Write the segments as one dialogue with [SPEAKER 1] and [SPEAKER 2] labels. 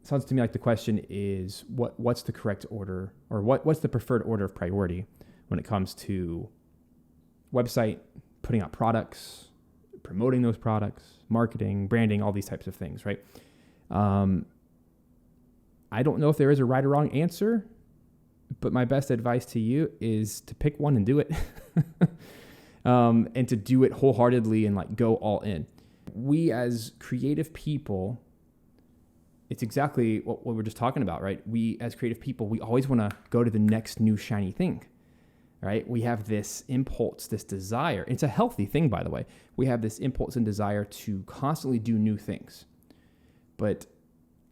[SPEAKER 1] sounds to me like the question is what's the correct order, or what's the preferred order of priority when it comes to website, putting out products, promoting those products, marketing, branding, all these types of things, right? I don't know if there is a right or wrong answer, but my best advice to you is to pick one and do it. And to do it wholeheartedly and like go all in. We as creative people, it's exactly what we're just talking about, right? We as creative people, we always want to go to the next new shiny thing, right? We have this impulse, this desire. It's a healthy thing, by the way. We have this impulse and desire to constantly do new things. But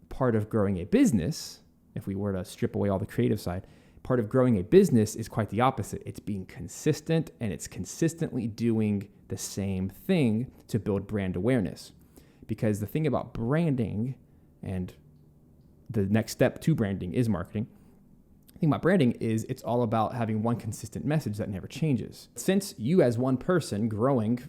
[SPEAKER 1] part of growing a business, if we were to strip away all the creative side, part of growing a business is quite the opposite. It's being consistent, and it's consistently doing the same thing to build brand awareness. Because the thing about branding, and the next step to branding is marketing. The thing about branding is it's all about having one consistent message that never changes. Since you as one person growing,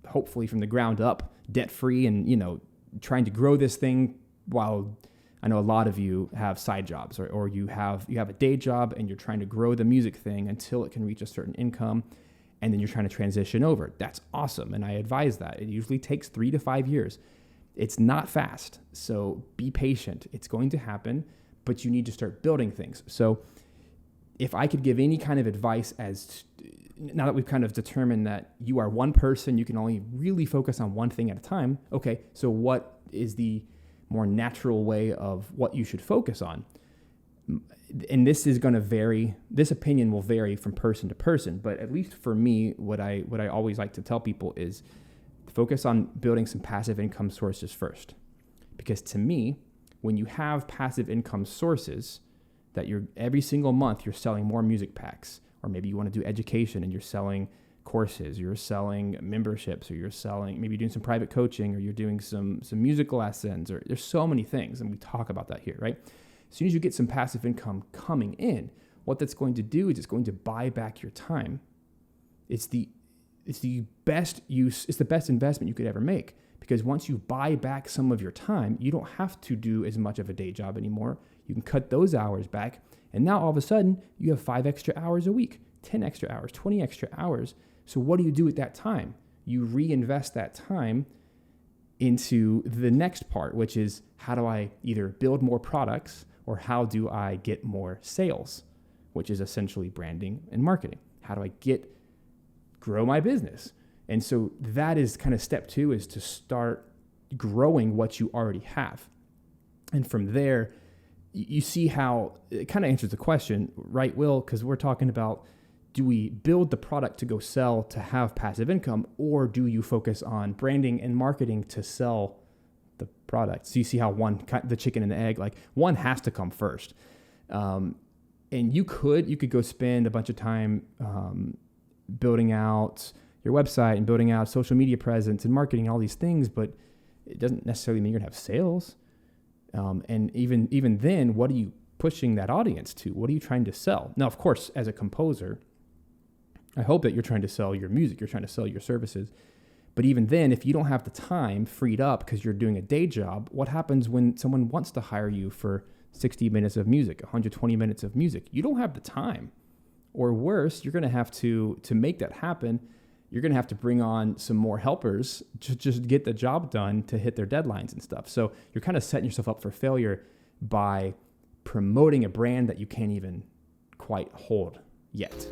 [SPEAKER 1] hopefully from the ground up, debt-free, and trying to grow this thing while I know a lot of you have side jobs, or you have a day job and you're trying to grow the music thing until it can reach a certain income, and then you're trying to transition over. That's awesome, and I advise that. It usually takes 3 to 5 years. It's not fast, so be patient. It's going to happen, but you need to start building things. So if I could give any kind of advice now that we've kind of determined that you are one person, you can only really focus on one thing at a time. Okay, so what is the more natural way of what you should focus on? And this is going to vary. This opinion will vary from person to person, but at least for me, what I always like to tell people is focus on building some passive income sources first. Because to me, when you have passive income sources that every single month you're selling more music packs, or maybe you want to do education and you're selling courses, you're selling memberships, or you're doing some private coaching, or you're doing some musical lessons, or there's so many things, and we talk about that here, right? As soon as you get some passive income coming in, what that's going to do is it's going to buy back your time. It's the best use, it's the best investment you could ever make, because once you buy back some of your time, you don't have to do as much of a day job anymore. You can cut those hours back, and now all of a sudden you have 5 extra hours a week, 10 extra hours, 20 extra hours. So what do you do with that time? You reinvest that time into the next part, which is how do I either build more products, or how do I get more sales, which is essentially branding and marketing. How do I grow my business? And so that is kind of step 2, is to start growing what you already have. And from there, you see how it kind of answers the question, right, Will? Because we're talking about, do we build the product to go sell to have passive income, or do you focus on branding and marketing to sell the product? So you see how the chicken and the egg, like one has to come first. And you could go spend a bunch of time building out your website and building out social media presence and marketing, all these things, but it doesn't necessarily mean you're going to have sales. And even then, what are you pushing that audience to? What are you trying to sell? Now, of course, as a composer, I hope that you're trying to sell your music, you're trying to sell your services. But even then, if you don't have the time freed up because you're doing a day job, what happens when someone wants to hire you for 60 minutes of music, 120 minutes of music? You don't have the time. Or worse, you're going to have to make that happen, you're going to have to bring on some more helpers to just get the job done to hit their deadlines and stuff. So you're kind of setting yourself up for failure by promoting a brand that you can't even quite hold yet.